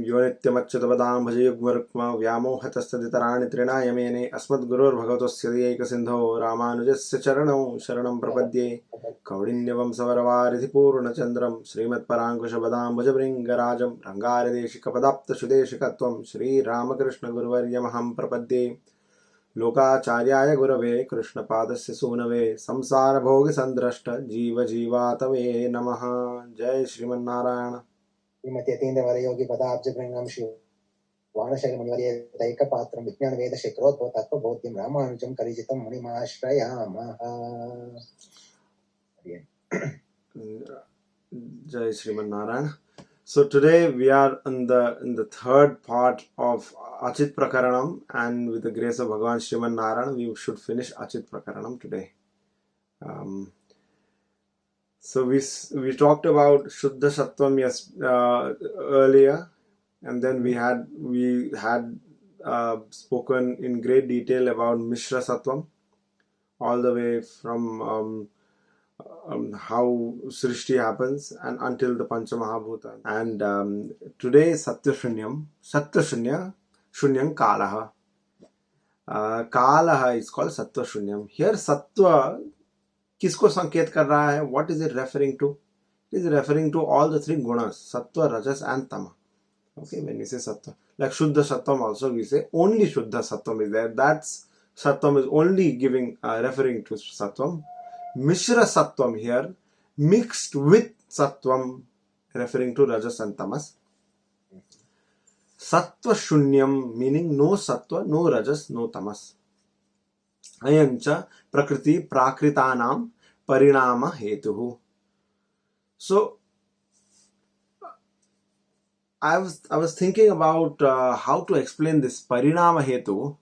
यो नित्यमच्युतपदां भजयुग्मरुक्म व्यामोहतस्तदितराणि तृणाय मेने अस्मद्गुरोर्भगवतोऽस्य दयैकसिन्धो रामानुजस्य चरणौ शरणं प्रपद्ये कौडिन्यवंशवरवारिधिपूर्णचन्द्रं श्रीमत्पराङ्कुशपदाम्बुजभृङ्गराजं रङ्गारदेशिकपदाप्तसुदेशिकत्वं श्रीरामकृष्णगुरुवर्यमहं प्रपद्ये लोकाचार्याय गुरवे कृष्णपादस्य सूनवे संसारभोगसन्द्रष्ट जीवजीवातवे नमः। जय Sriman Narayana. Shrimati यतीन्द्रवरयोगी पदाब्जभृङ्गं Shri वाणशैलमुनिवर्यदैकपात्रं विज्ञानवेदशेखरोद्भव तत्त्वबोध्यं Ramanujan कलिजितं मुनिमाश्रयामः। Jai Sriman Narayan. So today we are in the third part of Achit Prakaranam, and with the grace of Bhagavan Sriman Narayan we should finish Achit Prakaranam today. So we talked about Shuddha Sattvam earlier, and then we had spoken in great detail about Mishra Sattvam, all the way from how Srishti happens and until the Panchamahabhuta. And today Satya Shunyam Shunyam Kalaha. Kalaha is called Satya Shunyam. Here Sattva किसको संकेत कर रहा है? What is it referring to? It is referring to all the three gunas, Sattva, Rajas and Tama. Okay, when we say Sattva, like Shuddha Sattvam also we say only Shuddha Sattvam is there. That's Sattvam is only referring to Sattvam. Mishra Sattvam here, mixed with Sattvam, referring to Rajas and Tamas. Sattva Shunyam, meaning no Sattva, no Rajas, no Tamas. Ayancha Prakriti Prakritanam Parinama Hetuhu. So I was thinking about how to explain this Parinama Hetu.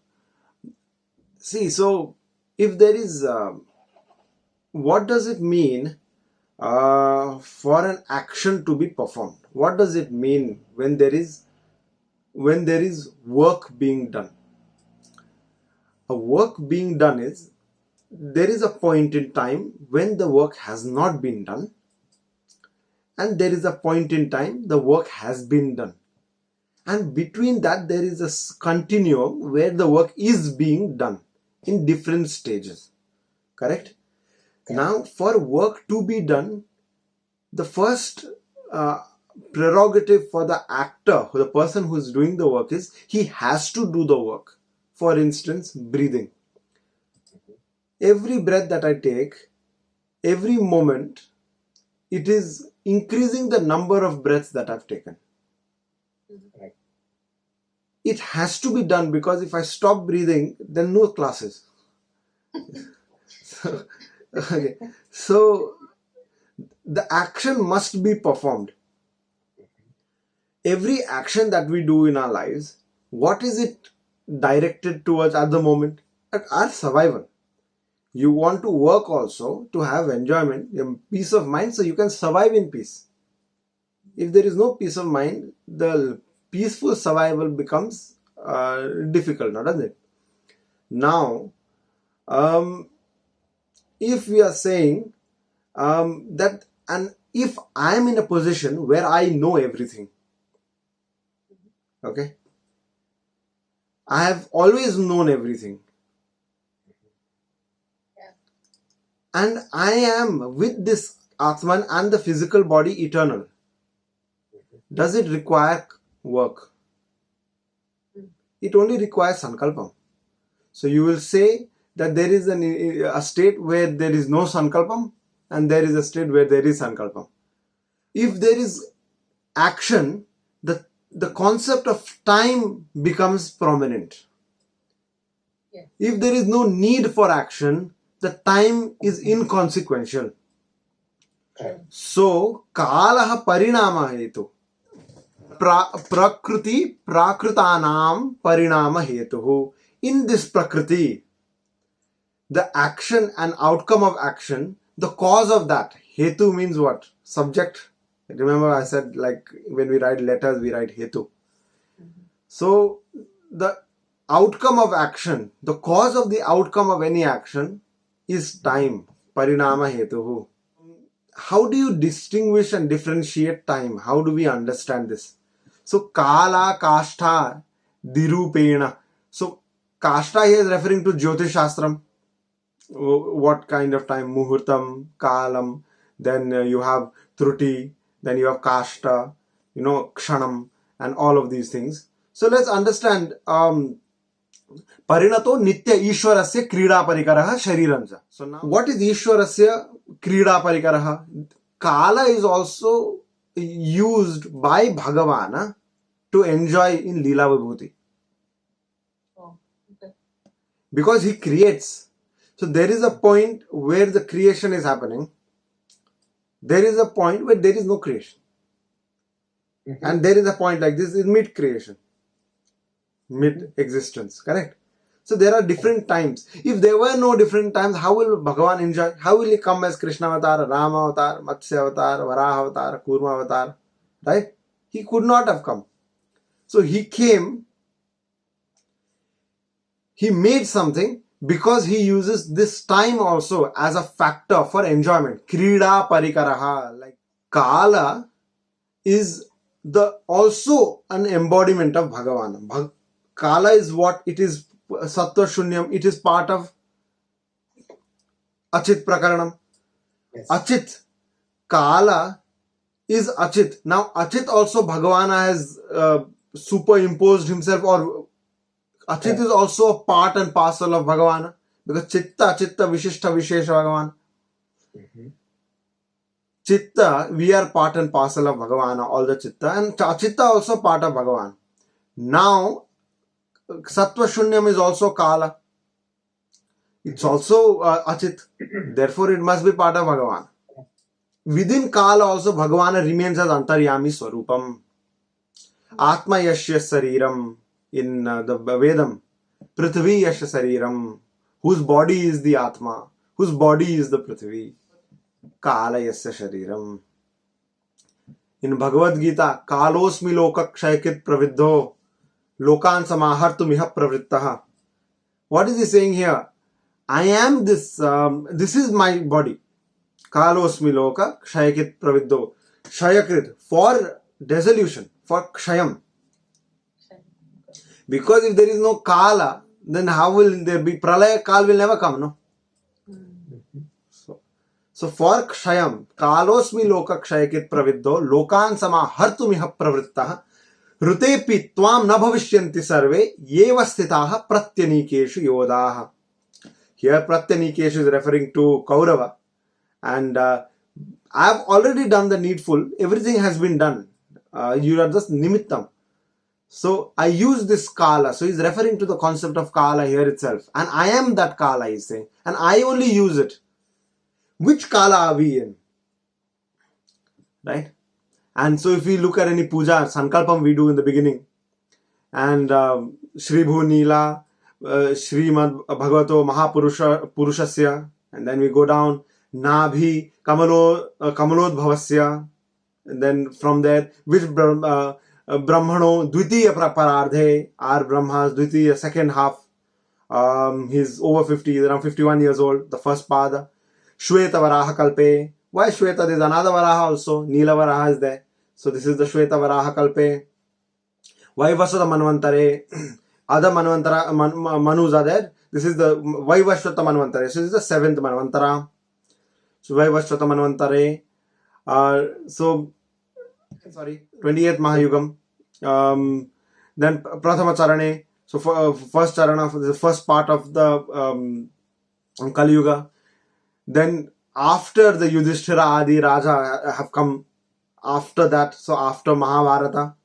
See, so if there is what does it mean for an action to be performed? What does it mean when there is work being done? A work being done is, there is a point in time when the work has not been done, and there is a point in time the work has been done, and between that there is a continuum where the work is being done in different stages. Correct? Now, for work to be done, the first prerogative for the actor, the person who is doing the work, is he has to do the work. For instance, breathing. Every breath that I take, every moment, it is increasing the number of breaths that I've taken. Right. It has to be done, because if I stop breathing, then no classes. So the action must be performed. Every action that we do in our lives, what is it directed towards at the moment? At our survival. You want to work also to have enjoyment, peace of mind, so you can survive in peace. If there is no peace of mind, the peaceful survival becomes difficult, now doesn't it? Now, if we are saying that, and if I am in a position where I know everything, okay, I have always known everything, and I am with this Atman and the physical body eternal. Does it require work? It only requires sankalpam. So you will say that there is a state where there is no sankalpam, and there is a state where there is sankalpam. If there is action, the concept of time becomes prominent. Yeah. If there is no need for action, the time is inconsequential. Right. So, kalaha parinama hetu. Prakriti prakritanam parinama hetuhu. In this prakriti, the action and outcome of action, the cause of that. Hetu means what? Subject. Remember I said, like when we write letters, we write hetu. So the outcome of action, the cause of the outcome of any action is time. Parinama hetuhu. How do you distinguish and differentiate time? How do we understand this? So kala kashtha dirupena. So kashta here is referring to Jyotish Shastram. What kind of time? Muhurtam, kalam. Then you have truti. Then you have kashta. Kshanam, and all of these things. So let's understand. परिणतो नित्य ईश्वरस्य क्रीडा परिकरः शरीरं च. So now, what is ईश्वरस्य क्रीडा परिकरः? Kala is also used by Bhagavan to enjoy in Leela Vibhuti. Oh, okay. Because he creates. So there is a point where the creation is happening. There is a point where there is no creation. Mhm. And there is a point like this is mid creation. Mid existence. Correct? So there are different times. If there were no different times, how will Bhagavan enjoy? How will he come as Krishna avatar, Rama avatar, Matsya avatar, Varaha avatar, Kurma avatar? Right? He could not have come. So he came, he made something because he uses this time also as a factor for enjoyment. Krida parikaraha. Like Kala is also an embodiment of Bhagavan. Kala is what it is. Sattva Shunyam, it is part of Achit Prakaranam. Yes. Achit, Kala is Achit. Now, Achit also Bhagavana has superimposed himself, or Achit is also a part and parcel of Bhagavana, because Chitta, Vishishta, Vishesha Bhagavan. Mhm. Chitta, we are part and parcel of Bhagavana, all the Chitta, and Achitta also part of Bhagavan. Now, Sattva Shunyam is also Kala. It's also Achit. Therefore, it must be part of Bhagavan. Within Kala also, Bhagavan remains as Antaryami Swarupam. Atma Yashya Sariram in the Vedam. Prithvi Yashya Sariram. Whose body is the Atma? Whose body is the Prithvi? Kala Yasya Shariram. In Bhagavad Gita, Kalosmi Loka Kshayakit Praviddho. Lokan Samahartu Miha Pravrittaha. What is he saying here? I am this. This is my body. Kalosmi Loka Kshayakit Praviddho. Kshayakrit, for dissolution, for Kshayam. Because if there is no Kala, then how will there be Pralaya? Kal will never come, no? So for Kshayam, Kalosmi Loka Kshayakit Praviddho. Lokan Samahartu Miha Pravrittaha. Rutepi tvam na bhavishyanti sarve yeva sthitaha pratyanikeshu yodaha. Here pratyanikeshu is referring to Kaurava. And I have already done the needful. Everything has been done. You are just nimittam. So I use this Kala. So he's referring to the concept of Kala here itself. And I am that Kala, he's saying. And I only use it. Which Kala are we in? Right? And so if we look at any puja, Sankalpam we do in the beginning, and Shri Bhu Neela, Srimad Bhagavato Mahapurushasya, and then we go down, Nabhi Kamalodbhavasya, and then from there, which Brahmano Dvitiya Parardhe, our Brahma's Dvitiya, second half, he's over 50, he's around 51 years old, the first pada, Shweta Varaha Kalpe. Why Shweta? There's another Varaha also, Neela Varaha is there. So this is the Shweta Varaha Kalpe. Vaivasvata Manvantare. Other Manvantara, Manus are there. This is the Vaivasvata Manvantare. So this is the 7th Manvantara. So Vaivasvata Manvantare. 28th Mahayugam. Then Prathama Charane. So first Charana, the first part of the Kali Yuga. Then after the Yudhishthira Adi Raja have come after that, so after Mahabharata.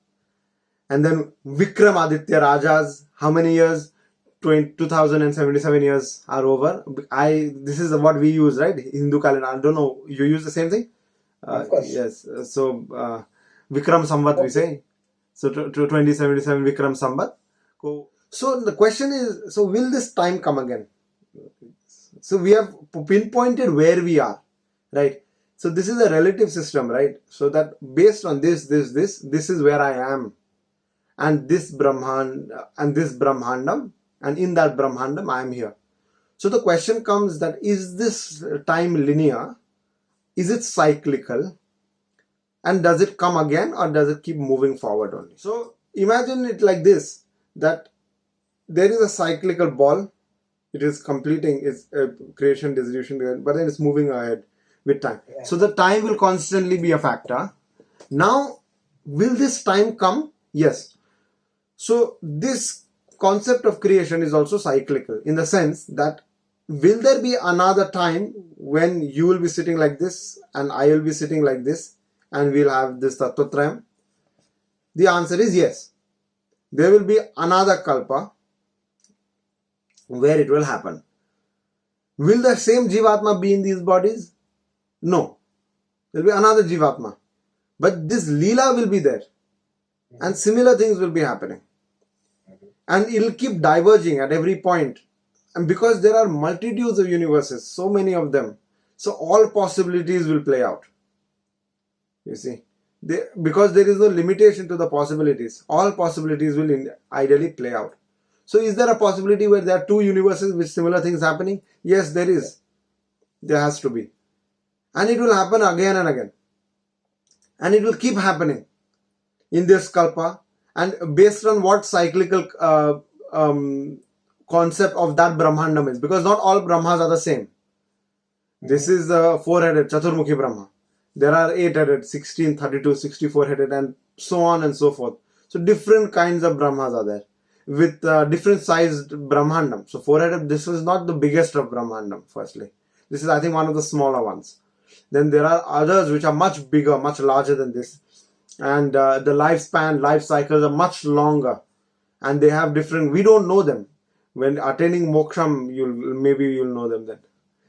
And then Vikram Aditya Rajas, how many years? 2077 years are over. This is what we use, right? Hindu calendar. I don't know. You use the same thing? Of course. Yes. So Vikram Samvat we say. So 2077 Vikram Samvat. So the question is, so will this time come again? So we have pinpointed where we are, right? So this is a relative system, right? So that based on this is where I am. And this Brahmandam, and in that Brahmandam I am here. So the question comes that, is this time linear? Is it cyclical? And does it come again or does it keep moving forward only? So imagine it like this, that there is a cyclical ball. It is completing its creation, dissolution, but then it's moving ahead with time. Yeah. So the time will constantly be a factor. Now, will this time come? Yes. So this concept of creation is also cyclical in the sense that will there be another time when you will be sitting like this and I will be sitting like this and we'll have this Tattvatrayam? The answer is yes. There will be another kalpa where it will happen. Will the same Jivatma be in these bodies? No. There will be another Jivatma. But this Leela will be there. And similar things will be happening. And it will keep diverging at every point. And because there are multitudes of universes, so many of them, so all possibilities will play out. You see, because there is no limitation to the possibilities, all possibilities will ideally play out. So is there a possibility where there are two universes with similar things happening? Yes, there is. There has to be. And it will happen again and again. And it will keep happening in this kalpa. And based on what cyclical concept of that Brahmandam is. Because not all Brahmas are the same. This is the four-headed Chaturmukhi Brahma. There are 8-headed, 16, 32, 64-headed and so on and so forth. So different kinds of Brahmas are there with different sized Brahmandam. So four-headed, this is not the biggest of Brahmandam, firstly. This is, I think, one of the smaller ones. Then there are others which are much bigger, much larger than this. And the lifespan, life cycles are much longer. And they have different, we don't know them. When attaining moksham, maybe you'll know them then.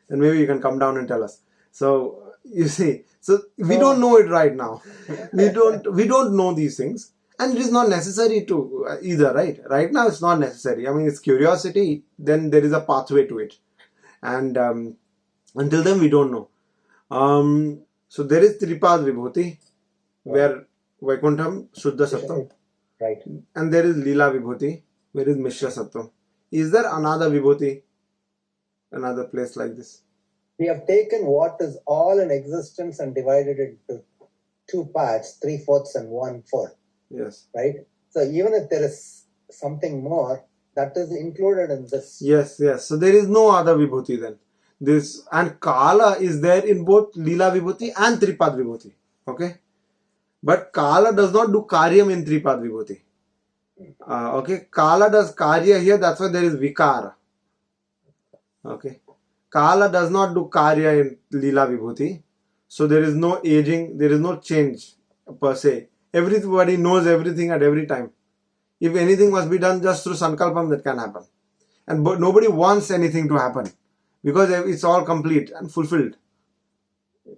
And maybe you can come down and tell us. So, you see, so we don't know it right now. We don't know these things. And it is not necessary to either, right? Right now it's not necessary. I mean, it's curiosity, then there is a pathway to it. And until then we don't know. So there is Tripad Vibhuti, where Vaikuntham, Shuddha Sattvam. Right. And there is Leela Vibhuti, where is Mishra Sattvam. Is there another Vibhuti, another place like this? We have taken what is all in existence and divided it into two parts, 3/4 and 1/4. Yes. Right? So even if there is something more, that is included in this. Yes. So there is no other Vibhuti then. This and Kala is there in both Leela Vibhuti and Tripad Vibhuti. Okay? But Kala does not do Karyam in Tripad Vibhuti. Okay? Kala does Karya here, that's why there is Vikara. Okay? Kala does not do Karya in Leela Vibhuti. So there is no aging, there is no change per se. Everybody knows everything at every time. If anything must be done just through Sankalpam, that can happen. And nobody wants anything to happen. Because it's all complete and fulfilled.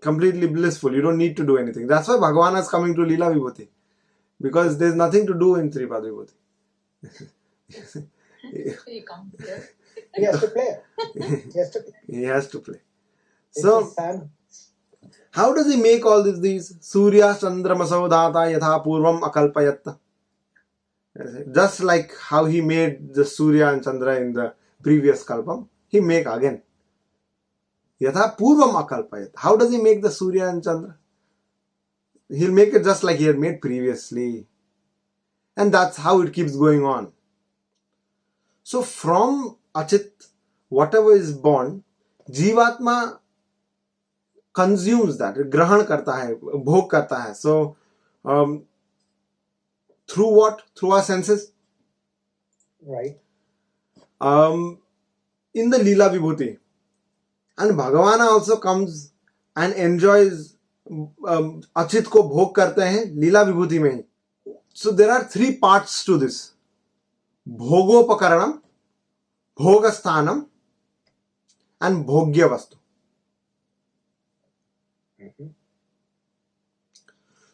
Completely blissful. You don't need to do anything. That's why Bhagavan is coming to Leela Vibhuti. Because there's nothing to do in Tripad Vibhuti. He comes here. He has to play. He has to play. It's So, a sand. how does he make all these? Surya Chandramasau Dhata Yatha Purvam Akalpayatta. Just like how he made the Surya and Chandra in the previous Kalpam, he make again. Yatha Purvam Akalpayat. How does he make the Surya and Chandra? He'll make it just like he had made previously. And that's how it keeps going on. So from Achit, whatever is born, Jivatma consumes that, grahan karta hai, bhog karta hai. So, through what? Through our senses. Right. In the Leela Vibhuti. And Bhagavana also comes and enjoys Achit ko bhog karte hain Leela Vibhuti mein. So there are three parts to this. Bhogopakaranam, Bhogasthanam and Bhogya Vastu. Mm-hmm.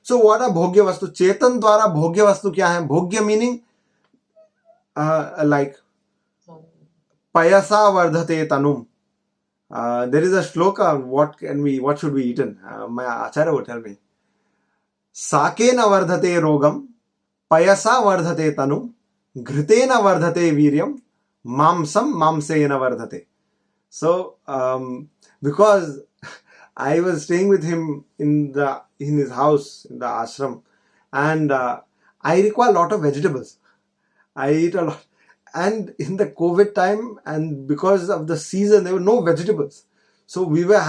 So what are Bhogya Vastu? Chetan dwara Bhogya Vastu kya hai? Bhogya meaning like Payasa Vardhate Tanum. There is a shloka, what should be eaten? My acharya would tell me. Sakena vardhate rogam, payasa vardhate tanum, ghritena vardhate viryam, mamsam mamsena vardhate. So, because I was staying with him in his house in the ashram, and I require a lot of vegetables. I eat a lot, and in the COVID time, and because of the season, there were no vegetables. So we were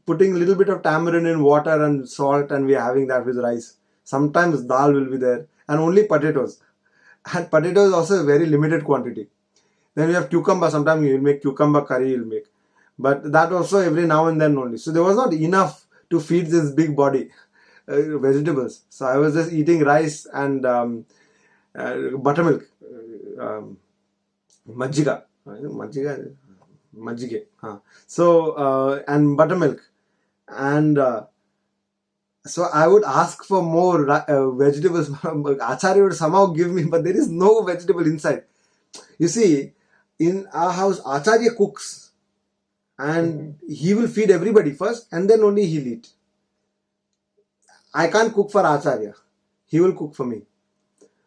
putting a little bit of tamarind in water and salt, and we are having that with rice. Sometimes dal will be there, and only potatoes. And potatoes also a very limited quantity. Then we have cucumber. Sometimes you'll make cucumber curry, you'll make. But that also every now and then only. So there was not enough to feed this big body vegetables. So I was just eating rice and buttermilk, majjiga, majjige. So and buttermilk, and so I would ask for more vegetables. Acharya would somehow give me, but there is no vegetable inside. You see, in our house, Acharya cooks, and he will feed everybody first, and then only he'll eat. I can't cook for Acharya. He will cook for me.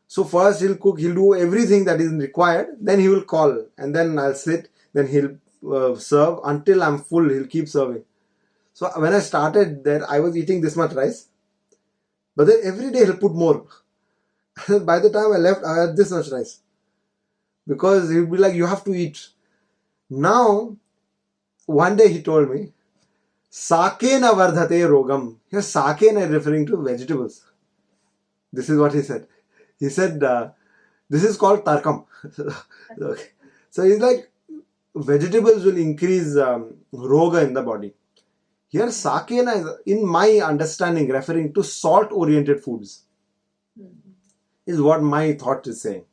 So first he'll cook, he'll do everything that is required, then he will call, and then I'll sit, then he'll serve until I'm full, he'll keep serving. So when I started there, I was eating this much rice, but then every day he'll put more. By the time I left, I had this much rice. Because he'll be like, you have to eat. Now, one day he told me, Sakena vardhate rogam. Here, sakena is referring to vegetables. This is what he said. He said, this is called tarkam. Okay. So he's like, vegetables will increase roga in the body. Here, sakena is, in my understanding, referring to salt-oriented foods. Is what my thought is saying.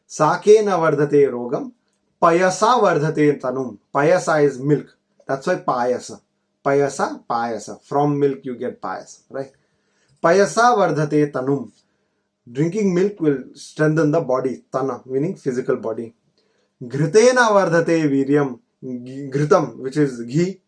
Sakena vardhate rogam, payasa vardhate tanum. Payasa is milk. That's why payasa. Payasa. From milk you get payasa, right? Payasa vardhate tanum. Drinking milk will strengthen the body. Tana, meaning physical body. Ghritena vardhate viryam. Ghritam, which is ghee,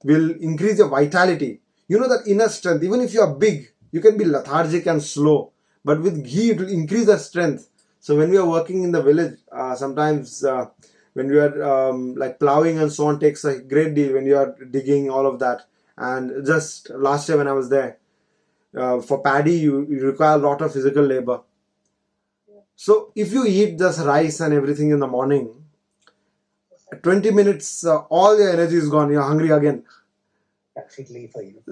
will increase your vitality. You know that inner strength. Even if you are big, you can be lethargic and slow. But with ghee, it will increase the strength. So when we are working in the village, sometimes when we are like plowing and so on, takes a great deal when you are digging, all of that. And just last year when I was there, for paddy, you require a lot of physical labor. So if you eat just rice and everything in the morning, 20 minutes, all your energy is gone. You're hungry again. Practically for you.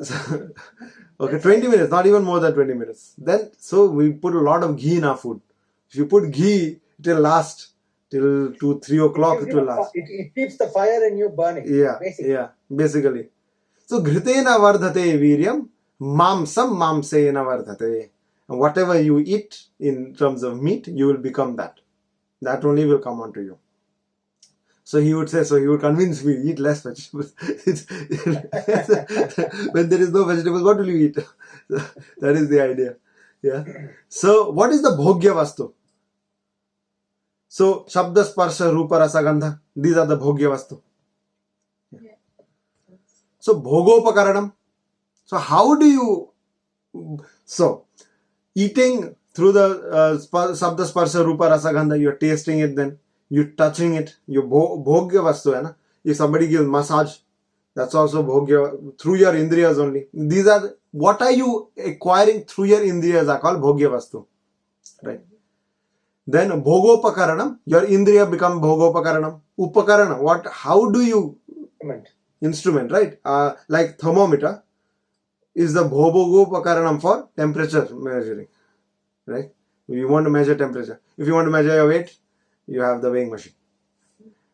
Okay, 20 minutes, not even more than 20 minutes. Then, so we put a lot of ghee in our food. If you put ghee, it will last till 2-3 o'clock. It will last. It keeps the fire in you burning. Yeah, basically. So, ghritena vardhate viryam, mamsam mamsena vardhate. And whatever you eat in terms of meat, you will become that. That only will come onto you. So he would convince me, eat less vegetables. When there is no vegetables, what will you eat? That is the idea. Yeah. So what is the bhogya vastu? So shabda, sparsha, rupa, rasa, gandha. These are the bhogya vastu. Yeah. So bhogopakaranam. So how do you... So eating through the shabda, sparsha, rupa, rasa, gandha, you're tasting it then. You're touching it, your bhogya vastu hai na. If somebody gives massage, that's also bhogya, through your indriyas only. These are, what are you acquiring through your indriyas are called bhogya vastu. Right. Then bhogopakaranam, your indriya become bhogopakaranam. Upakarana, how do you... Instrument, right? Like thermometer is the bhogopakaranam for temperature measuring. Right? You want to measure temperature. If you want to measure your weight, you have the weighing machine.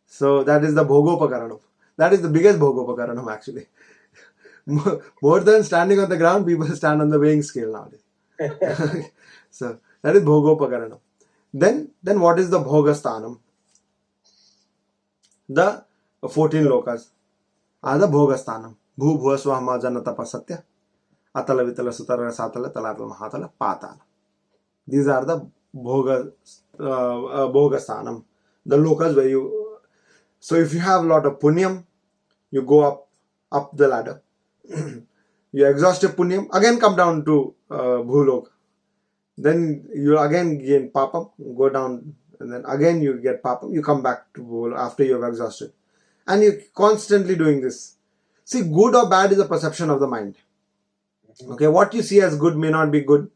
So that is the bhogopakaranam. That is the biggest bhogopakaranam actually. More than standing on the ground, people stand on the weighing scale nowadays. So that is bhogopakaranam. Then what is the bhogastanam? The 14 lokas are the bhogastanam. Bhu bhuva swaha majana tapasatya atala vitala sutara satala talatala mahatala patala. These are the bhogastanam, the lokas where you... So if you have a lot of punyam, you go up the ladder. You exhaust your punyam, again come down to bhulok. Then you again gain papam, go down, and then again you get papam, you come back to bhulok after you have exhausted. And you're constantly doing this. See, good or bad is a perception of the mind. Okay, what you see as good may not be good,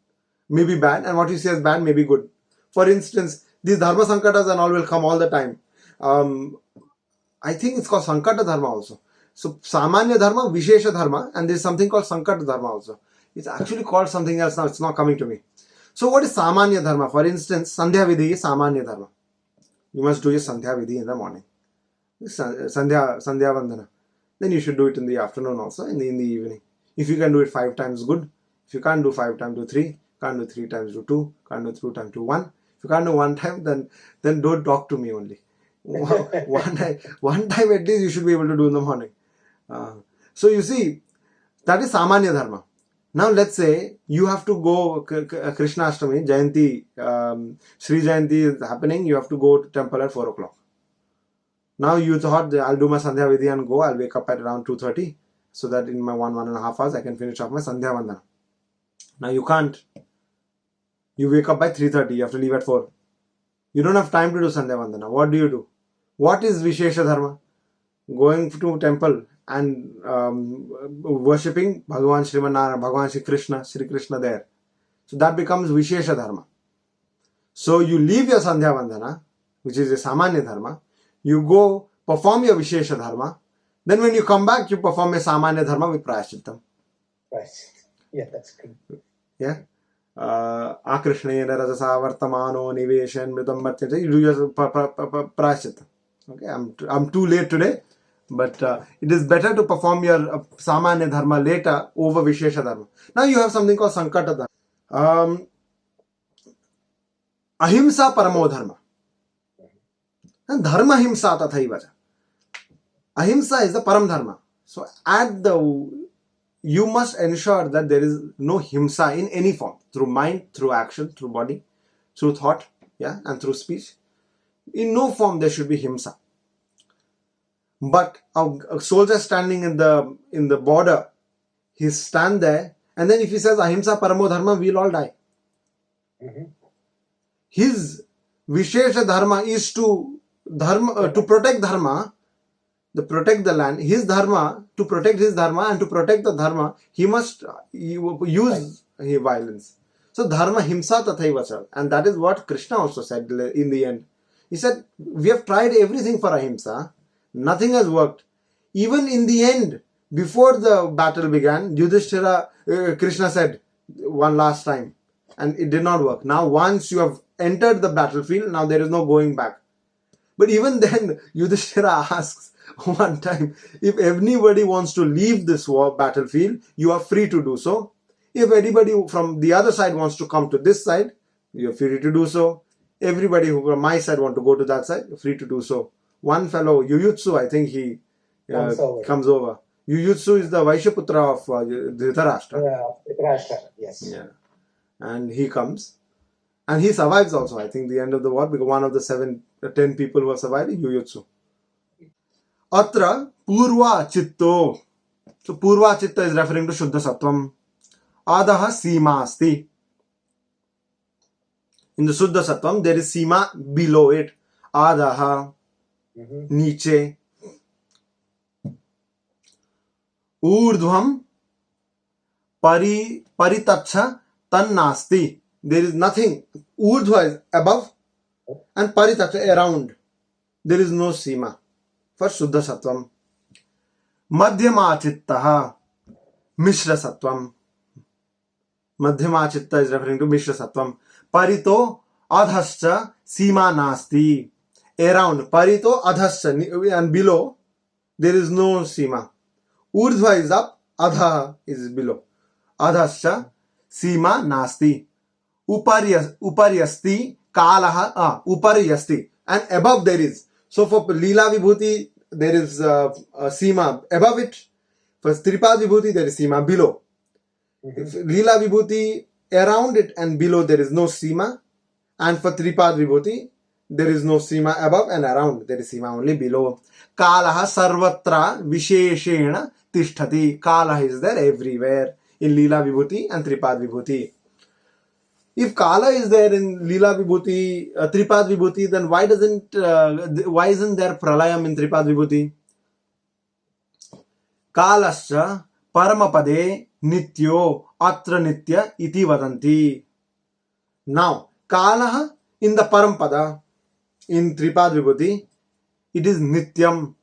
may be bad, and what you see as bad may be good. For instance, these dharma sankatas and all will come all the time. I think it's called sankata dharma also. So samanya dharma, vishesha dharma, and there's something called sankata dharma also. It's actually called something else now. It's not coming to me. So what is samanya dharma? For instance, sandhya vidhi is samanya dharma. You must do your sandhya vidhi in the morning. Sandhya vandana. Then you should do it in the afternoon also, in the evening. If you can do it 5 times, good. If you can't do 5 times, do 3. Can't do 3 times, do 2. Can't do 2 times, do 1. If you can't do 1 time, then don't talk to me only. one time at least you should be able to do in the morning. So you see, that is samanya dharma. Now let's say you have to go Krishna Ashtami, Jayanti, Sri Jayanti is happening. You have to go to temple at 4 o'clock. Now you thought I'll do my Sandhya Vidhi and go. I'll wake up at around 2:30 so that in my 1.5 hours I can finish off my Sandhya Vandana. Now you can't. You wake up by 3:30. You have to leave at 4. You don't have time to do Sandhya Vandana. What do? What is Vishesha Dharma? Going to temple and worshipping Bhagavan Srimanarayana, Bhagavan Sri Krishna there. So that becomes Vishesha Dharma. So you leave your Sandhya Vandana, which is a Samanya Dharma. You go perform your Vishesha Dharma. Then when you come back, you perform a Samanya Dharma with Prayashchittam. Right. Yeah, that's good. Yeah. Akrishnena Rajasa Vartamano Niveshan Mritam Bhatyate. You do your Prayashchittam. Okay, I'm too late today. But it is better to perform your Samanya Dharma later over Vishesha Dharma. Now you have something called Sankata Dharma. Ahimsa Paramo Dharma. And Dharma Himsa Tathaivaja. Ahimsa is the Param Dharma. So you must ensure that there is no Himsa in any form. Through mind, through action, through body, through thought, and through speech. In no form there should be Himsa. But a soldier standing in the border, he stand there, and then if he says Ahimsa Paramo Dharma, we'll all die. His Vishesha Dharma is to protect Dharma, to protect the land. His Dharma, to protect his Dharma and to protect the Dharma, he must use violence. So Dharma Himsa Tathaivacha. And that is what Krishna also said in the end. He said, we have tried everything for Ahimsa. Nothing has worked. Even in the end, before the battle began, Yudhishthira, Krishna said one last time, and it did not work. Now once you have entered the battlefield, now there is no going back. But even then, Yudhishthira asks one time, if anybody wants to leave this battlefield, you are free to do so. If anybody from the other side wants to come to this side, you are free to do so. Everybody who from my side want to go to that side, free to do so. One fellow, Yuyutsu, I think he comes over. Yuyutsu is the Vaishyaputra of Dhritarashtra. Dhritarashtra, yes. Yeah. And he comes. And he survives also, I think, the end of the war, because one of the 10 people who have survived is Yuyutsu. Atra Purva Chitto. So Purva Chitta is referring to Shuddha Sattvam. Adaha Sima Asti. In the Shuddha Sattvam, there is Sima below it. Adaha. नीचे ऊर्ध्वम परितच्छ तन्नास्ति. There is nothing. Urdhva is above and paritaccha around. There is no sima for Shuddha Sattvam. Madhyama Chittaha Mishra Sattvam. Madhyama Chitta is referring to Mishra Sattvam. Parito Adhascha Sima Nasti. Around, parito adhascha, and below, there is no sima. Urdhva is up, adha is below. Adhascha, sima nasti. Uparyasti, kalaha, uparyasti. And above there is. So for Leela Vibhuti, there is a sima above it. For Tripad Vibhuti, there is sima below. If Leela Vibhuti, around it and below, there is no sima. And for Tripad Vibhuti, there is no sima above and around. There is sima only below. Kalaha sarvatra visheshena tishtati. Kalaha is there everywhere in Leela Vibhuti and Tripad Vibhuti. If Kala is there in Leela Vibhuti, Tripad Vibhuti, then why isn't there Pralayam in Tripad Vibhuti? कालश्च परमपदे नित्यो अत्र नित्य इति वदन्ति. Now kalah in the parapada in Tripad Vibhuti, it is nityam,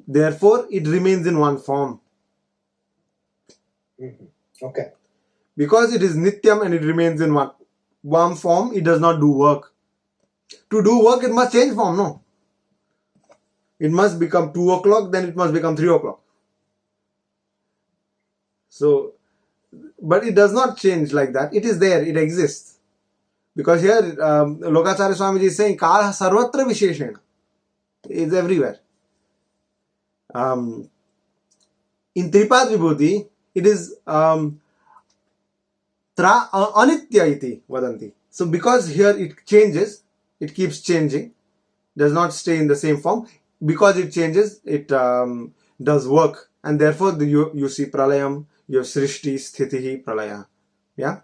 therefore it remains in one form. Okay. Because it is nityam and it remains in one form, it does not do work. To do work, it must change form, no? It must become 2 o'clock, then it must become 3 o'clock. So, but it does not change like that. It is there, it exists. Because here, Lokacharya Swamiji is saying, Kala sarvatra visheshena. It's everywhere. In Tripad Vibhuti, it is anitya iti vadanti. So because here it changes, it keeps changing, does not stay in the same form. Because it changes, it does work, and therefore you see pralayam, you have srishti, sthitihi, pralaya. Yeah.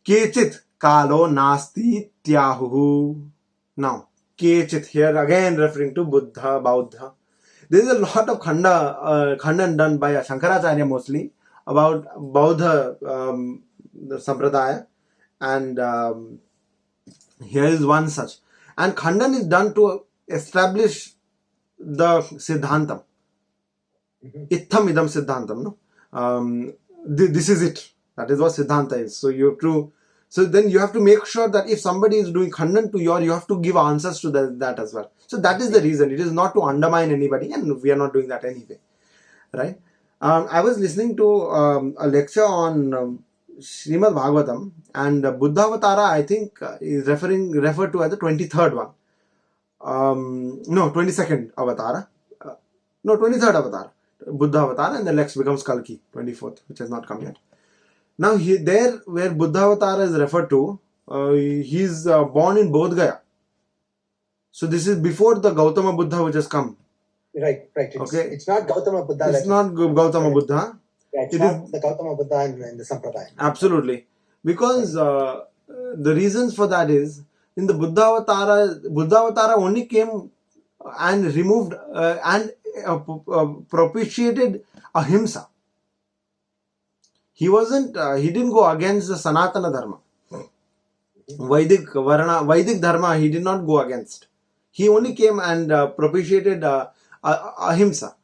Kechit kalo nasti tyahu. Now, kechit here again referring to Buddha, Bauddha. There is a lot of khandan done by Shankaracharya mostly about Bauddha sampradaya, and here is one such. And khandan is done to establish the siddhantam. Itham idam siddhantam. No, this is it. That is what siddhanta is. So you have to. So then you have to make sure that if somebody is doing khandan to you have to give answers to that as well. So that is the reason. It is not to undermine anybody, and we are not doing that anyway, right? I was listening to a lecture on Srimad Bhagavatam, and Buddhavatara, I think, is referred to as the 23rd one. No, 22nd Avatara. No, 23rd Avatar. Buddha Avatar, and the next becomes Kalki, 24th, which has not come yet. Now, there where Buddha Avatara is referred to, he is born in Bodh Gaya. So this is before the Gautama Buddha which has come. Right. It's, Okay. It's not Gautama Buddha. It's not Gautama Buddha. It's It not the Gautama Buddha in the Sampradaya. Absolutely. Because the reasons for that is, in the Buddha Avatara only came and removed and propitiated ahimsa. He didn't go against the Sanatana Dharma. Vedic Dharma, he did not go against. He only came and propitiated ahimsa.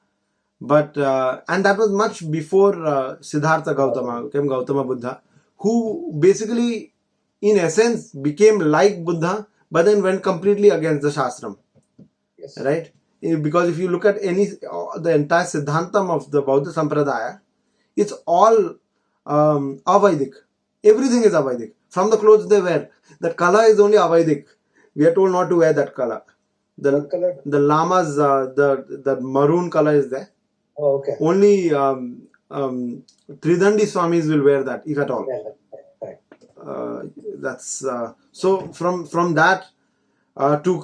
But, and that was much before Siddhartha Gautama, came Gautama Buddha, who basically, in essence, became like Buddha, but then went completely against the Shastram. Yes. Right? Because if you look at the entire Siddhantam of the Bauddha Sampradaya, it's all Avaidik. Everything is Avaidik. From the clothes they wear, that color is only Avaidik. We are told not to wear that color. What color? The lamas, the maroon color is there. Oh, okay. Only Tridandi Swamis will wear that, if at all. Yeah, right. That's so from that to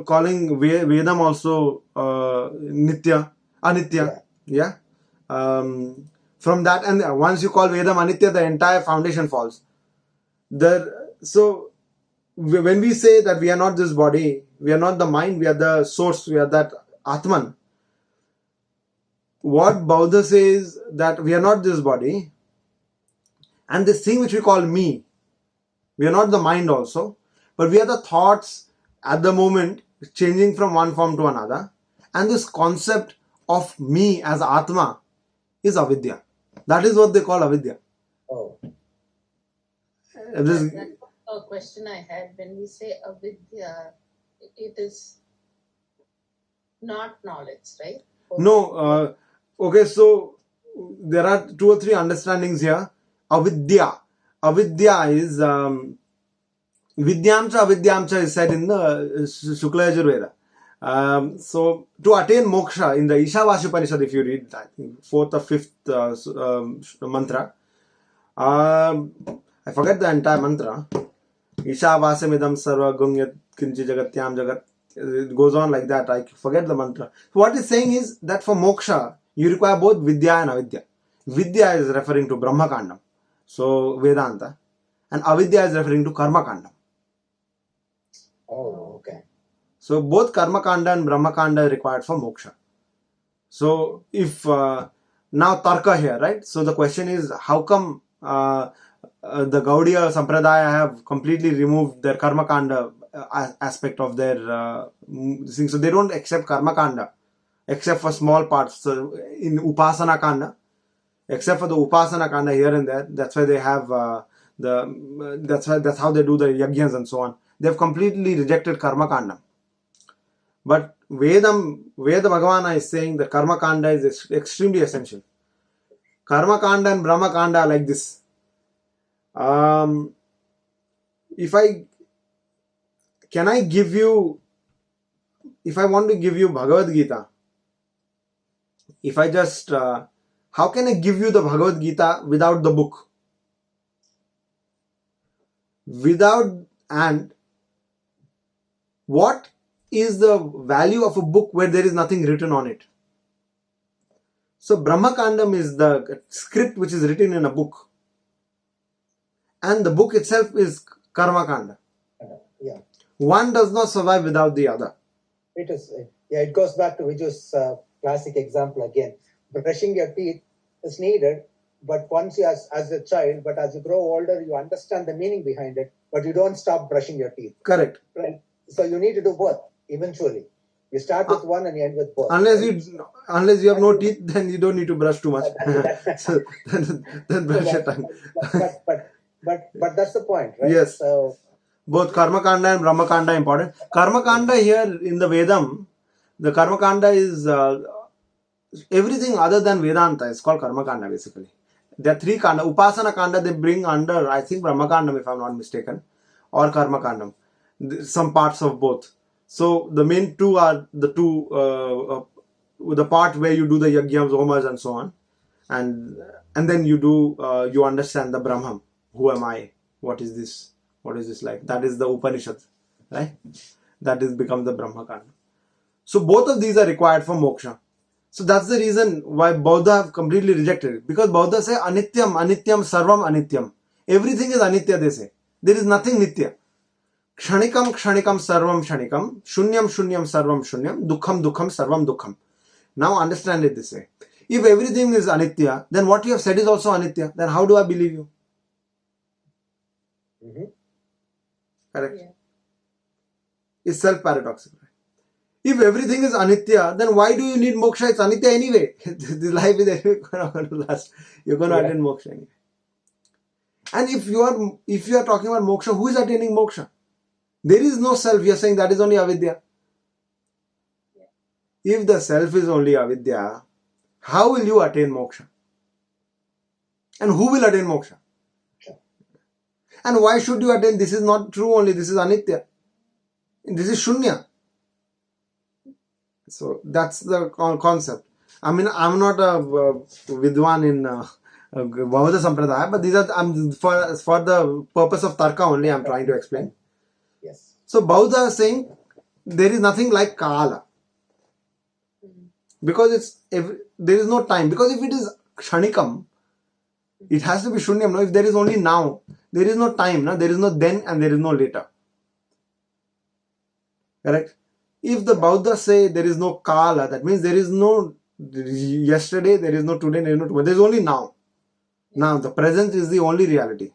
calling Vedam also Nitya, Anitya. Yeah. From that, and once you call Vedam Anitya, the entire foundation falls. So when we say that we are not this body, we are not the mind, we are the source, we are that Atman. What Bauddha says that we are not this body, and this thing which we call me, we are not the mind also, but we are the thoughts at the moment changing from one form to another, and this concept of me as Atma is avidya. That is what they call avidya. Oh. This, That's a question I had. When we say avidya, it is not knowledge, right? no, okay, so there are 2 or 3 understandings here. Avidya. Avidya is Vidyamcha Avidyamcha is said in the Shukla Yajurveda. So to attain moksha in the Ishavasya Upanishad, if you read, I think 4th or 5th mantra, I forget the entire mantra. Ishavasya sarva gunyat kinchi jagatyam jagat. It goes on like that. I forget the mantra. So what it's saying is that for moksha, you require both vidya and avidya. Vidya is referring to Brahma Kandam, so Vedanta, and avidya is referring to Karma Kandam. Oh, okay. So both Karma Kanda and Brahma Kanda are required for moksha. So if now Tarka here, right? So the question is, how come the Gaudiya Sampradaya have completely removed their Karma Kanda aspect of their thing? So they don't accept Karma Kanda except for small parts. So in Upasana Kanda, except for the Upasana Kanda here and there, that's why they have that's how they do the yajnas and so on. They've completely rejected Karma Kanda. But Veda Bhagavana is saying that Karma Kanda is extremely essential. Karma Kanda and Brahma Kanda are like this. If I want to give you Bhagavad Gita, if I just, how can I give you the Bhagavad Gita without the book? And what is the value of a book where there is nothing written on it? So Brahma Kandam is the script which is written in a book. And the book itself is Karma Kanda. Yeah. One does not survive without the other. It is. Yeah, it goes back to Viju's classic example again. Brushing your teeth is needed, but once you as a child, but as you grow older, you understand the meaning behind it, but you don't stop brushing your teeth. Correct. Right? So you need to do both eventually. You start with one and you end with both. Unless you have no teeth, then you don't need to brush too much. So then brush your tongue. But that's the point, right? Yes. So both Karma Kanda and Brahma Kanda are important. Karma Kanda here in the Vedam, the Karma Kanda is everything other than Vedanta is called Karma Kanda basically. There are three Kanda. Upasana Kanda they bring under, I think, Brahma Kandam if I'm not mistaken, or Karma Kandam. Some parts of both. So the main two are the part where you do the Yajnas, Homas and so on. And then you understand the Brahman. Who am I? What is this? What is this like? That is the Upanishad, right? That is becomes the Brahma Kanda. So both of these are required for moksha. So that's the reason why Bauddha have completely rejected it. Because Bauddha say anityam, anityam, sarvam anityam. Everything is anitya, they say. There is nothing nitya. Kshanikam, kshanikam, sarvam kshanikam. Shunyam, shunyam, sarvam shunyam. Dukham, dukham, sarvam dukham. Now understand it this way. If everything is anitya, then what you have said is also anitya. Then how do I believe you? mm-hmm. Correct. Yeah. It's self-paradoxical. If everything is anitya, then why do you need moksha? It's anitya anyway. This life is anyway going to last. You're going to attain moksha anyway. And if you are talking about moksha, who is attaining moksha? There is no self. You're saying that is only avidya. Yeah. If the self is only avidya, how will you attain moksha? And who will attain moksha? And why should you attain? This is not true only. This is anitya. This is shunya. So that's the concept. I mean, I'm not a vidwan in Bauddha Sampradaya, but these are for the purpose of Tarka only I'm trying to explain. Yes. So Bauddha is saying there is nothing like Kala. Because there is no time. Because if it is Kshanikam, it has to be Shunyam. No? If there is only now, there is no time. No? There is no then and there is no later. Correct? If the Buddha say there is no Kala, that means there is no yesterday, there is no today, there is no tomorrow. There is only now. Now, the present is the only reality.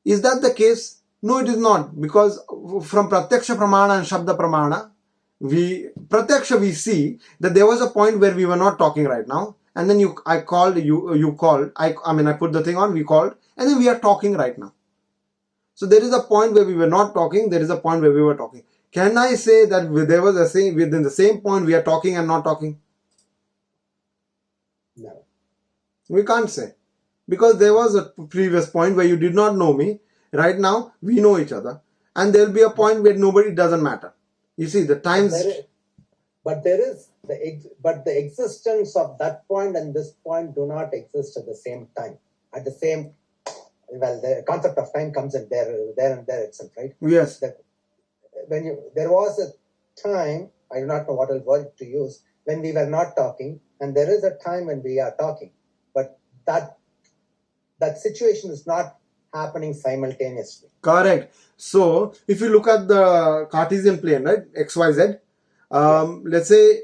Is that the case? No, it is not. Because from Pratyaksha Pramana and Shabda Pramana, we see that there was a point where we were not talking right now. And then I called, you called. I put the thing on, we called. And then we are talking right now. So there is a point where we were not talking, there is a point where we were talking. Can I say that there was within the same point we are talking and not talking? No. We can't say. Because there was a previous point where you did not know me. Right now, we know each other. And there will be a point where nobody doesn't matter. You see, the times... But the existence of that point and this point do not exist at the same time. At the same... Well, the concept of time comes in there and there itself, right? Yes. There was a time, I do not know what word to use, when we were not talking, and there is a time when we are talking. But that situation is not happening simultaneously. Correct. So, if you look at the Cartesian plane, right, XYZ, let's say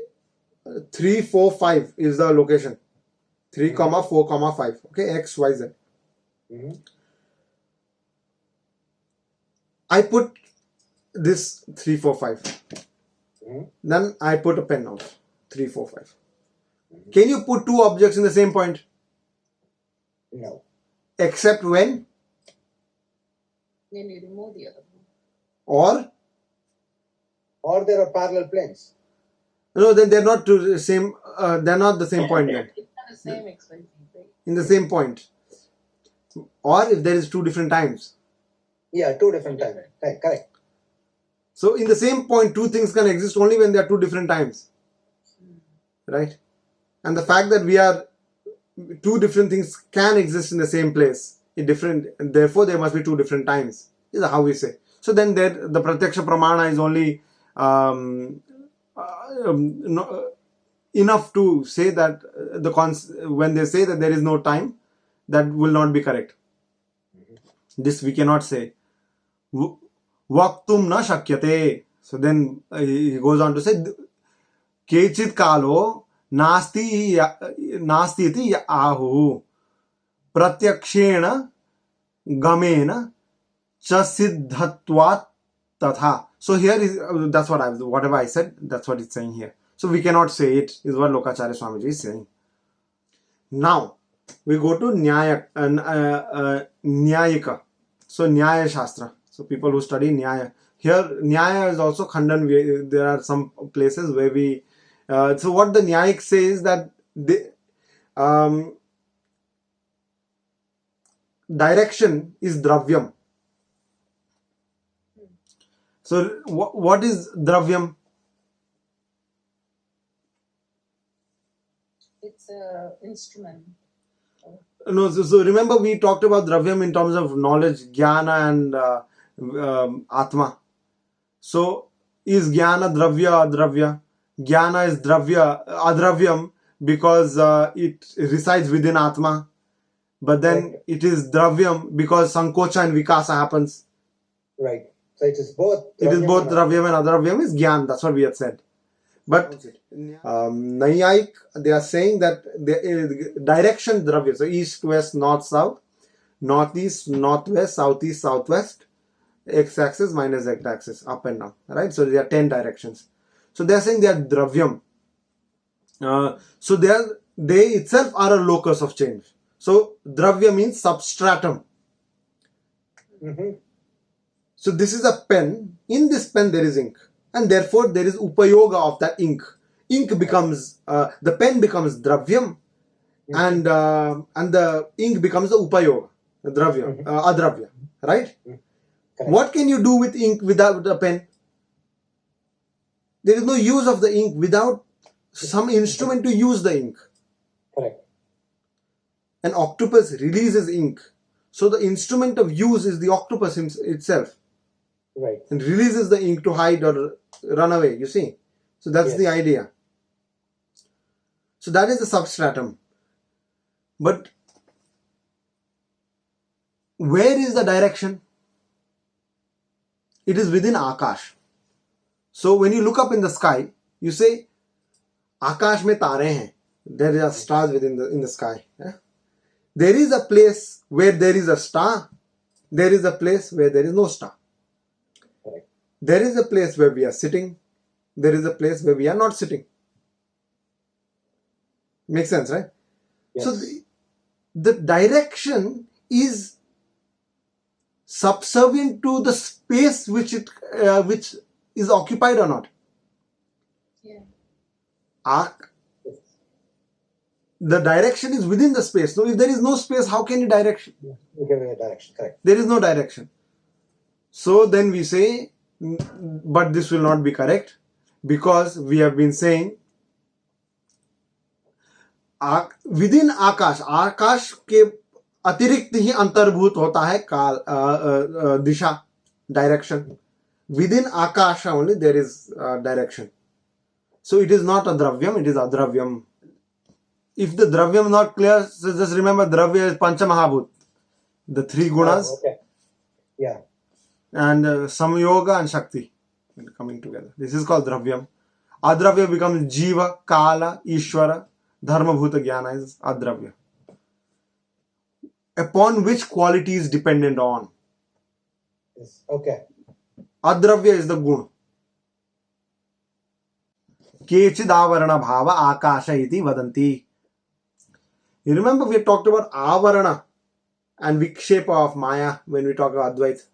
3, 4, 5 is the location. 3, comma 4, comma 5. Okay, X, Y, Z. Mhm. I put this 3, 4, 5. Mhm. Then I put a pen out. 3, 4, 5. Can you put two objects in the same point? No. Except when? When you remove the other one. Or? Or there are parallel planes. No, then they're not the same. They're not the same point then. It's not the same XYZ, right? In the same point. Or if there is two different times. Yeah, two different times. Right, correct. So in the same point, two things can exist only when they are two different times. Right? And the fact that we are two different things can exist in the same place. And therefore there must be two different times. Is how we say. So then there, the Pratyaksha Pramana is only enough to say that when they say that there is no time, that will not be correct. This we cannot say. Vaktum na shakyate. So then he goes on to say, Kechit kalo nasti iti ahu pratyakshena gamena cha siddhatvat tatha. So here is that's whatever I said, that's what it's saying here. So we cannot say it, is what Lokacharya Swamiji is saying. Now we go to Nyayika. So Nyaya Shastra. So people who study Nyaya. Here Nyaya is also Khandan. There are some places where we so what the Nyayik says that direction is dravyam. So what is dravyam? It's an instrument. No, so remember we talked about dravyam in terms of knowledge, jnana and atma. So is jnana dravya adravya? Jnana is dravya adravyam because it resides within atma. But then it is dravyam because sankocha and vikasa happens. Right. So it is both. It is both dravyam and adravyam is gyan. That's what we had said. But Nayayik, they are saying that direction dravya. So east, west, north, south, northeast, northwest, southeast, southwest, x-axis minus z-axis, up and down. Right? So there are 10 directions. So they are saying they are dravyam. So they itself are a locus of change. So dravya means substratum. Mm-hmm. So this is a pen. In this pen there is ink. And therefore there is upayoga of that ink. Ink becomes, the pen becomes dravyam. And the ink becomes the upayoga. Dravya, adravya. Right? Correct. What can you do with ink without a pen? There is no use of the ink without some instrument to use the ink. Correct. An octopus releases ink. So the instrument of use is the octopus itself. Right. And releases the ink to hide or run away, you see. So that's Yes. the idea. So that is the substratum. But where is the direction? It is within Akash. So when you look up in the sky, you say, Akash mein tare hain. There are stars within in the sky. Yeah? There is a place where there is a star. There is a place where there is no star. Correct. There is a place where we are sitting. There is a place where we are not sitting. Makes sense, right? Yes. So the direction is subservient to the space which is occupied or not. Yeah. The direction is within the space. So if there is no space, how can you direction? You give it a direction. Correct. There is no direction. So then we say, but this will not be correct because we have been saying within आकाश के अतिरिक्त ही अंतर्भूत होता है काल दिशा direction. Within Akasha only there is direction. So it is not a dravyam, it is adravyam. If the dravyam is not clear, so just remember dravya is pancha mahabhut, the three gunas, Oh, okay. Yeah. and samyoga and shakti coming together. This is called dravyam. Adravya becomes Jiva, Kala, Ishvara, Dharma Bhuta Jnana is Adravya. Upon which quality is dependent on? Yes. Okay. Adravya is the guna. Kechid avarana bhava akasha iti vadanti. You remember we talked about avarana and vikshepa of Maya when we talk about Advaita.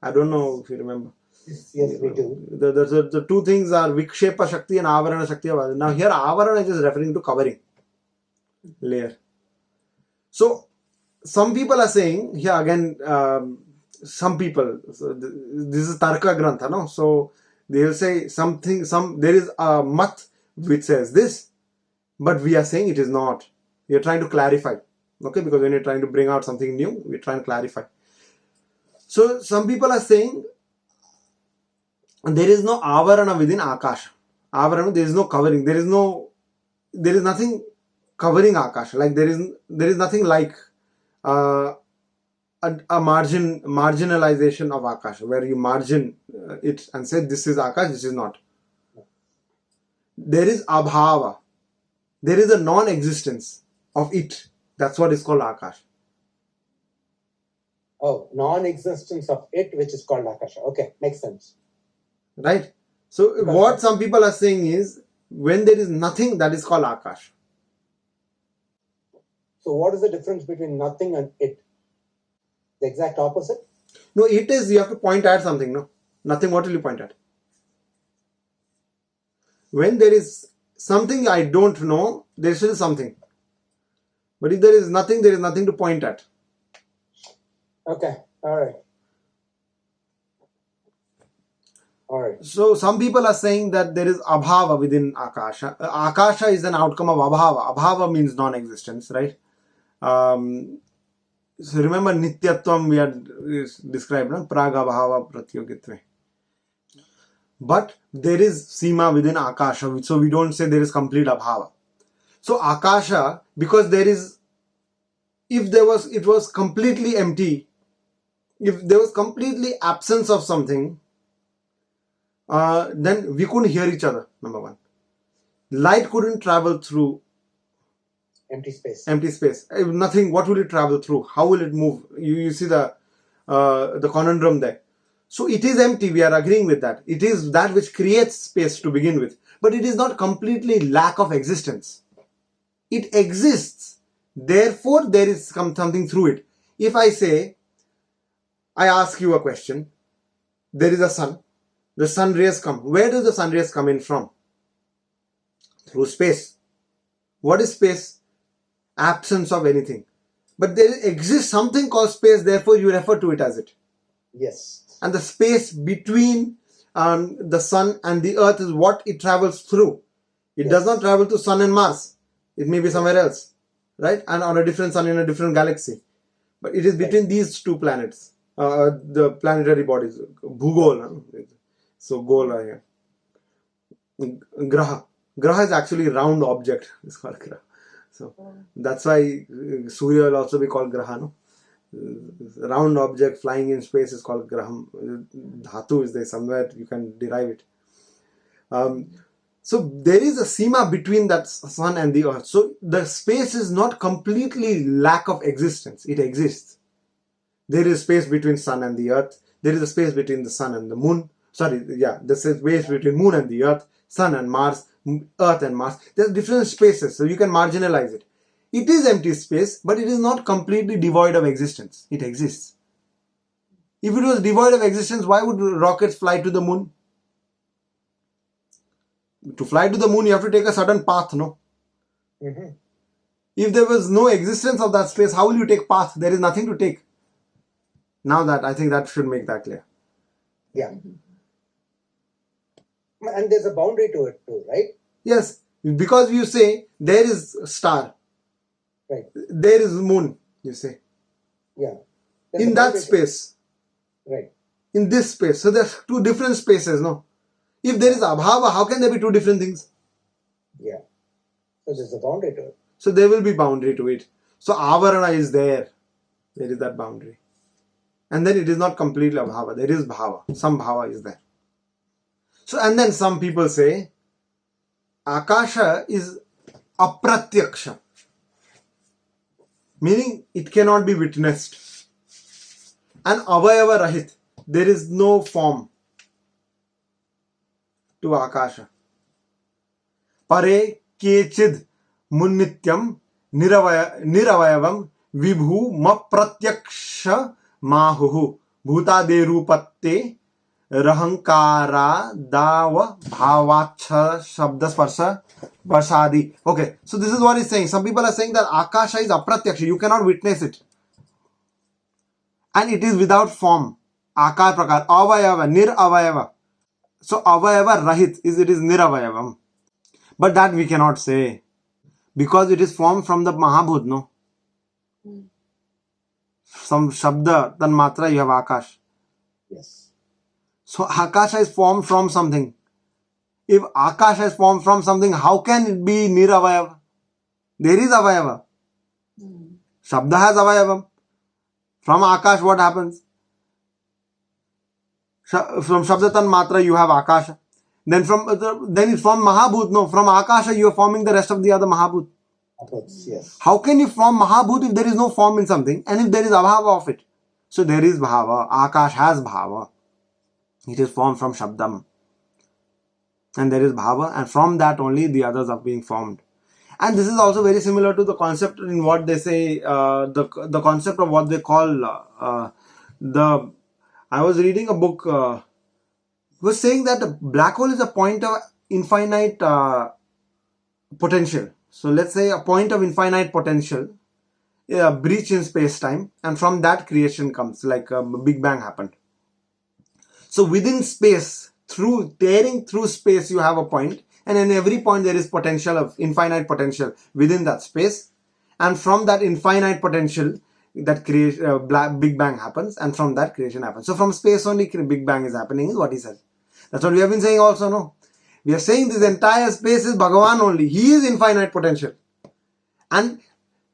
I don't know if you remember. Yes, we do. The two things are vikshepa shakti and avarana shakti. Now here avarana is referring to covering layer. So some people are saying here again. Some people. So this is Tarka Grantha, no? So they will say something. There is a mat which says this, but we are saying it is not. We are trying to clarify. Okay, because when you're trying to bring out something new, we're trying to clarify. So some people are saying there is no avarana within Akasha. Avarana, there is no covering. There is nothing covering Akasha. Like there is nothing like a marginalization of Akasha, where you margin it and say this is Akash, this is not. There is abhava. There is a non-existence of it. That's what is called Akash. Oh, non-existence of it, which is called Akasha. Okay, makes sense. Right? So what some people are saying is when there is nothing, that is called Akash. So what is the difference between nothing and it? The exact opposite? No, it is, you have to point at something, no? Nothing, what will you point at? When there is something I don't know, there still is something. But if there is nothing to point at. Okay, alright. Alright. So some people are saying that there is abhava within Akasha. Akasha is an outcome of abhava. Abhava means non-existence, right? So remember Nityatvam we had described, no? Praga bhava pratyogitve. But there is Sima within Akasha, so we don't say there is complete abhava. So Akasha, because there is, it was completely empty, if there was completely absence of something, then we couldn't hear each other, number one. Light couldn't travel through Empty space. If nothing, what will it travel through? How will it move? You see the conundrum there. So it is empty, we are agreeing with that. It is that which creates space to begin with. But it is not completely lack of existence. It exists. Therefore, there is something through it. If I say, I ask you a question, there is a sun. The sun rays come. Where does the sun rays come in from? Through space. What is space? Absence of anything. But there exists something called space, therefore you refer to it as it. Yes. And the space between the sun and the earth is what it travels through. It does not travel to sun and Mars. It may be somewhere else, right? And on a different sun in a different galaxy. But it is between these two planets, the planetary bodies. Bhugol. So Gola here. Graha. Graha is actually a round object. It's called Graha. So that's why Surya will also be called Graha, no? Round object flying in space is called Graham. Dhatu is there somewhere, you can derive it. So there is a Sima between that sun and the earth. So the space is not completely lack of existence. It exists. There is space between sun and the earth. There is a space between the sun and the moon. There's a space between moon and the earth, sun and Mars, earth and Mars. There's different spaces, so you can marginalize it. It is empty space, but it is not completely devoid of existence. It exists. If it was devoid of existence, why would rockets fly to the moon? To fly to the moon, you have to take a certain path, no? Mm-hmm. If there was no existence of that space, how will you take path? There is nothing to take. Now that, I think that should make that clear. Yeah. And there's a boundary to it too, right? Yes, because you say there is a star. Right. There is moon, you say. Yeah. There's In a that boundary space. Right. In this space. So there's two different spaces, no? If there is abhava, how can there be two different things? Yeah. So there's a boundary to it. So there will be boundary to it. So avarana is there. There is that boundary. And then it is not completely abhava. There is bhava. Some bhava is there. So and then some people say Akasha is apratyaksha, meaning it cannot be witnessed. And avayava rahit, there is no form to Akasha. Pare kechid munnityam niravayavam vibhu mapratyaksha mahuhu bhutaderupatte rahankara dava bhavacha shabda sparsha varsadi. Okay, so this is what he's saying. Some people are saying that Akasha is apratyaksha, you cannot witness it. And it is without form. Akar prakar, avayava, niravayava. So avayava rahit is niravayavam. But that we cannot say. Because it is formed from the Mahabhut, no? Some Shabda, then Matra, you have Akash. Yes. So Akasha is formed from something. If Akasha is formed from something, how can it be Niravayava? There is Avayava. Shabda has Avayavam. From Akash, what happens? From Shabdatan Matra, you have Akasha. Then it's from Mahabhut. No, from Akasha, you are forming the rest of the other Mahabhut. Yes. How can you form Mahabhut if there is no form in something and if there is abhava of it? So there is bhava. Akash has bhava. It is formed from Shabdam. And there is bhava, and from that only the others are being formed. And this is also very similar to the concept in what they say, the concept of what they call I was reading a book, was saying that a black hole is a point of infinite potential. So let's say a point of infinite potential, a breach in space-time, and from that creation comes, like a Big Bang happened. So within space, tearing through space, you have a point, and in every point there is potential of infinite potential within that space, and from that infinite potential, that Big Bang happens, and from that creation happens. So from space only Big Bang is happening, is what he says. That's what we have been saying also, no? We are saying this entire space is Bhagavan only. He is infinite potential. And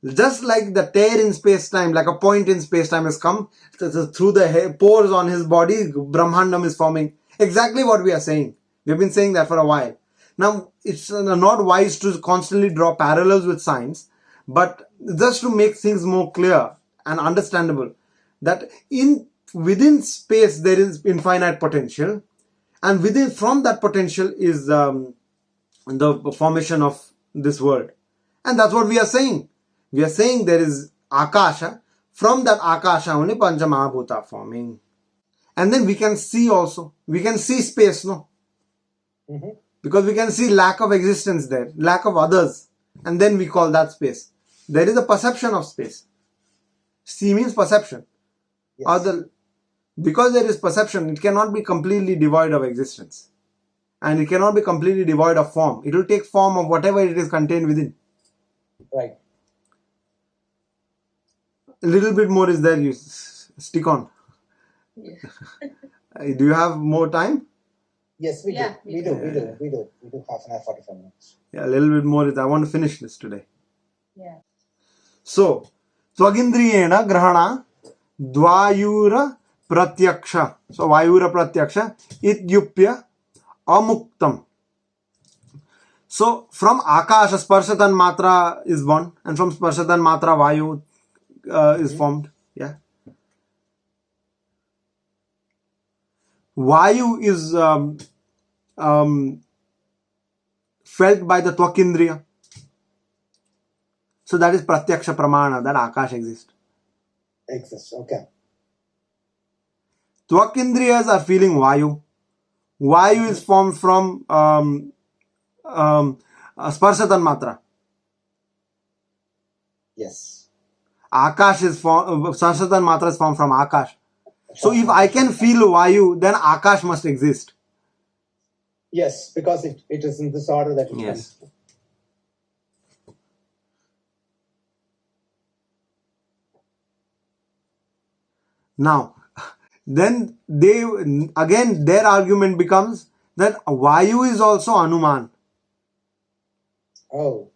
just like the tear in space-time, like a point in space-time has come, through the pores on his body, Brahmandam is forming. Exactly what we are saying. We have been saying that for a while. Now, it's not wise to constantly draw parallels with science, but just to make things more clear and understandable, that within space there is infinite potential, and from that potential is the formation of this world. And that's what we are saying. We are saying there is Akasha. From that Akasha only Pancha Mahabhuta are forming. And then we can see also. We can see space, no? Mm-hmm. Because we can see lack of existence there, lack of others. And then we call that space. There is a perception of space. See means perception. Yes. Because there is perception, it cannot be completely devoid of existence. And it cannot be completely devoid of form. It will take form of whatever it is contained within. Right. A little bit more is there, you stick on. Yeah. Do you have more time? Yes, we Yeah, do. we We do. do half an hour, 45 minutes. Yeah, a little bit more. I want to finish this today. Yeah. So, Swagindriyena grahana dvayura pratyaksha. So, vayura pratyaksha ityupya amuktam. So, from Akasha, Sparshatan Matra is born, and from Sparshatan Matra, Vayu is formed. Yeah. Vayu is felt by the Twakindriya. So that is Pratyaksha Pramana, that Akash exists. Exists, okay. Twakindriyas are feeling Vayu. Vayu is formed from Sparshatan Matra. Yes. Akash is formed, Sparshatan Matra is formed from Akash. So if I can feel Vayu, then Akash must exist. Yes, because it is in this order that it Yes. comes. Now, then their argument becomes that Vayu is also Anuman. Oh,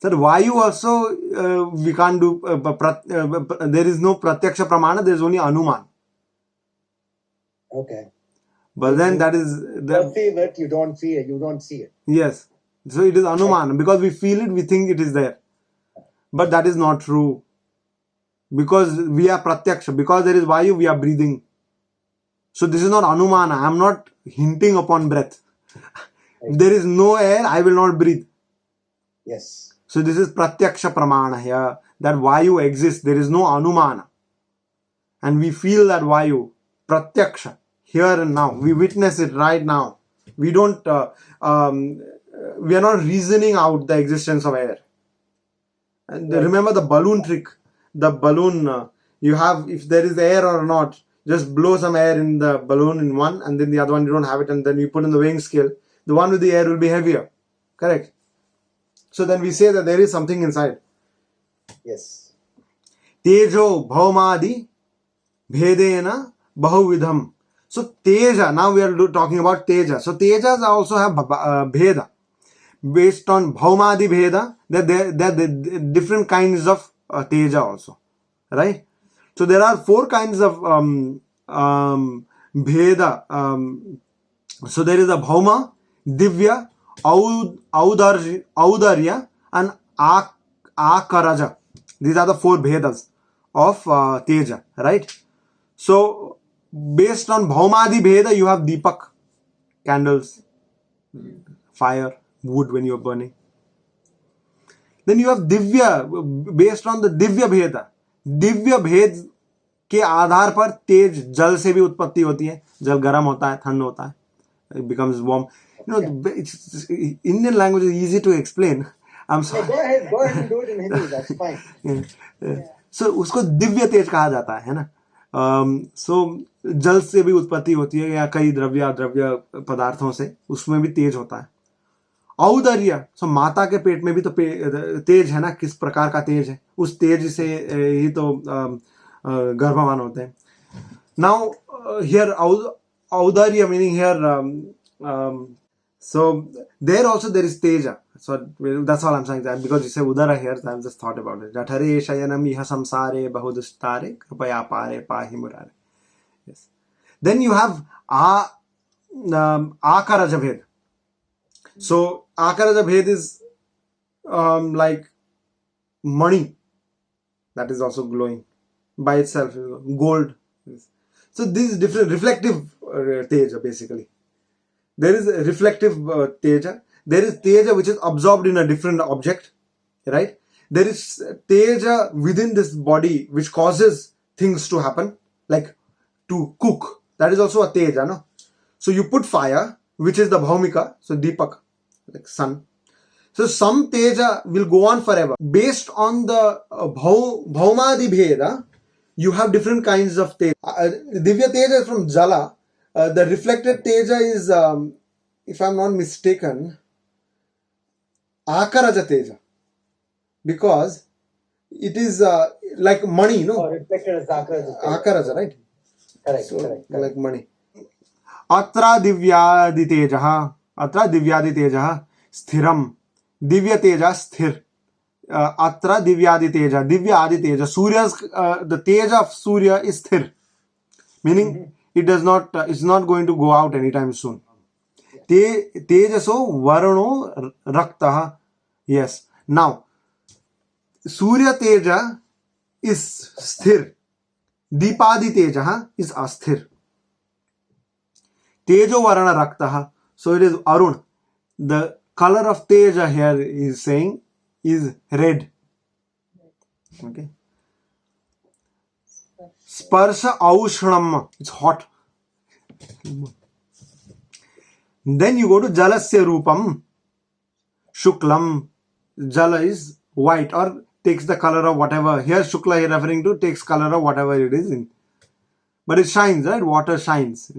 That Vayu also we can't do, there is no Pratyaksha Pramana, there is only Anuman. okay. But then that is, You don't feel it, you don't see it. Yes. So it is Anuman. Because we feel it, we think it is there. But that is not true. Because we are Pratyaksha. Because there is Vayu, we are breathing. So this is not Anumana. I am not hinting upon breath. If there is no air, I will not breathe. Yes. So this is Pratyaksha Pramana here. That Vayu exists. There is no Anumana. And we feel that Vayu. Pratyaksha. Here and now. We witness it right now. We don't... we are not reasoning out the existence of air. And remember the balloon trick. The balloon, you have, if there is air or not, just blow some air in the balloon in one, and then the other one you don't have it, and then you put in the weighing scale. The one with the air will be heavier. Correct? So then we say that there is something inside. Yes. Tejo bhaumadi bhedena bahuvidham. So teja, now we are talking about teja. So tejas also have bheda. Based on bhaumadi bheda, there are different kinds of teja also. Right? So there are 4 kinds of bheda. So there is a bhauma, divya, audarya, and akaraja. These are the 4 bhedas of teja. Right? So based on bhaumadi bheda, you have deepak, candles, fire, wood when you are burning. Then you have divya, based on the divya bheda. Divya भेद के आधार पर तेज जल से भी उत्पत्ति होती है. जल गर्म होता है, ठंड होता है. It becomes warm. You know, Indian language is easy to explain. I'm sorry. Go ahead and do it in Hindi. That's fine. So उसको दिव्य तेज कहा जाता है ना. So जल से भी उत्पत्ति होती है या कई द्रव्य पदार्थों से, उसमें भी तेज होता है. औदर्य, सो माता के पेट में भी तो तेज है ना. किस प्रकार का तेज है, उस तेज से ही तो गर्भवान होते हैं. नाउ हियर औदर्य meaning here, so there also there is teja. So that's all I'm saying, that because you say udara here, so I've just thought about it. Jathare shayanam iha samsare bahudustare kripaya pare pahi murare. Yes. Then you have akaraja bhed. So akaraja bhed is like money that is also glowing by itself, gold. So this is different, reflective teja basically. There is a reflective teja. There is teja which is absorbed in a different object, right? There is teja within this body which causes things to happen, like to cook. That is also a teja, no? So you put fire, which is the bhaumika, so deepak, like sun. So some teja will go on forever. Based on the bhaumadi bheda, you have different kinds of teja. Divya teja is from jala. The reflected teja is, if I'm not mistaken, akaraja teja, because it is like money, no? Reflected as akaraja. Akaraja, right? Correct, So correct. like money. Atra divyadi tejaha, sthiram. Divya teja sthir. Atra divyadi teja, divya adi teja. Surya's the teja of Surya is sthir, meaning it does not, it's not going to go out anytime soon. Tejaso varano raktaha. Yes. Now, Surya teja is sthir. Deepadi teja is asthir. Tejo varana raktaha. So it is Arun. The color of teja here is saying is red. Okay. Sparsha aushram. It's hot. Then you go to jalasya rupam. Shuklam. Jala is white or takes the color of whatever. Here Shukla is referring to takes color of whatever it is in. But it shines, right? Water shines.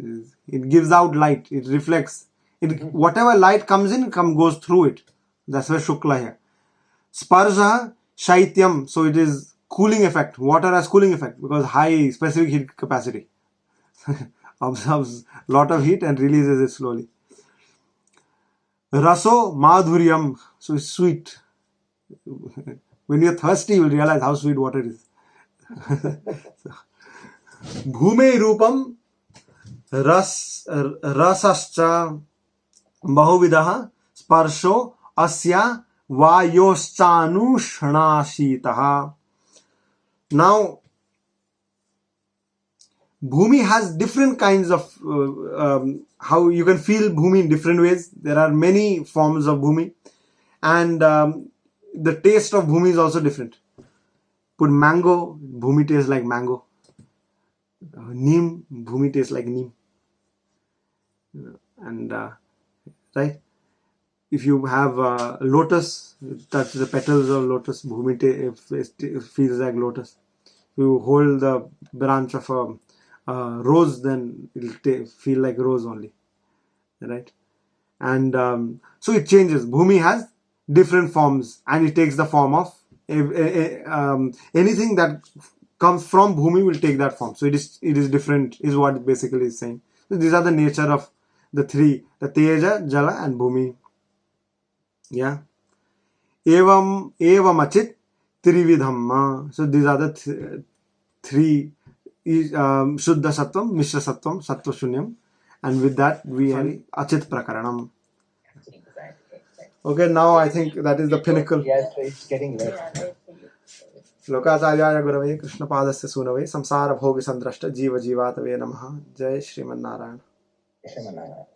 It gives out light. It reflects. Whatever light comes in, goes through it. That's why Shukla here. Sparsha shaityam. So it is cooling effect. Water has cooling effect because high specific heat capacity. Absorbs lot of heat and releases it slowly. Raso madhuryam. So it's sweet. When you're thirsty, you will realize how sweet water is. Bhume rupam rasascha bahuvidaha स्पर्शो अस्या वायोश्चानुष्णाशीतः. Now Bhumi has different kinds of how you can feel Bhumi in different ways. There are many forms of Bhumi, and the taste of Bhumi is also different. Put mango, Bhumi tastes like mango. Neem, Bhumi tastes like neem. And right, if you have lotus, touch the petals of lotus, Bhumi feels like lotus. If you hold the branch of a rose, then it'll feel like rose only, right? And so it changes. Bhumi has different forms, and it takes the form of anything that comes from Bhumi will take that form. So it is different, is what it basically is saying. So these are the nature of the three: the Teja, Jala, and Bhumi. Yeah. Evam achit trividhamma. So these are the three. Shuddha Sattvam, Mishra Sattvam, Sattva Shunyam, and with that we end Achit Prakaranam. Exactly. Okay, now I think that is the pinnacle. Yes, it's getting late. Yeah, right for you. लोकाचार्याय गुरवे कृष्णपादस्य सूनवे संसार भोग संद्रष्ट जीव जीवातवे नमः. जय Sriman Narayana. Shrimanarayan.